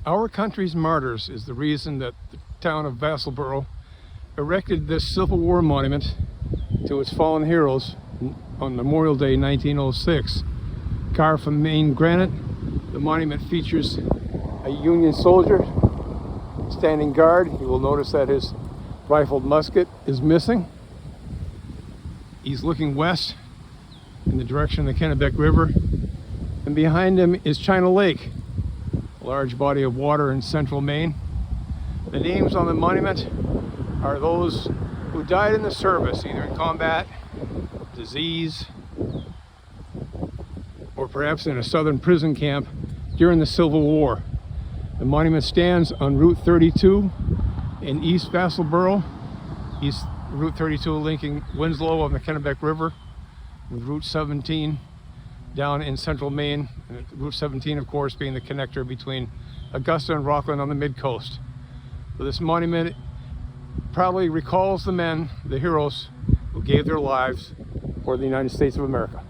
Our country's martyrs is the reason that the town of Vassalboro erected this Civil War monument to its fallen heroes on Memorial Day 1906. Carved from Maine granite, the monument features a Union soldier standing guard. You will notice that his rifled musket is missing. He's looking west in the direction of the Kennebec River, and behind him is China Lake, a large body of water in central Maine. The names on the monument are those who died in the service, either in combat, disease, or perhaps in a southern prison camp during the Civil War. The monument stands on Route 32 in East Vassalboro, Route 32 linking Winslow on the Kennebec River with Route 17 down in central Maine, and Route 17 of course being the connector between Augusta and Rockland on the mid-coast. So this monument proudly recalls the men, the heroes, who gave their lives for the United States of America.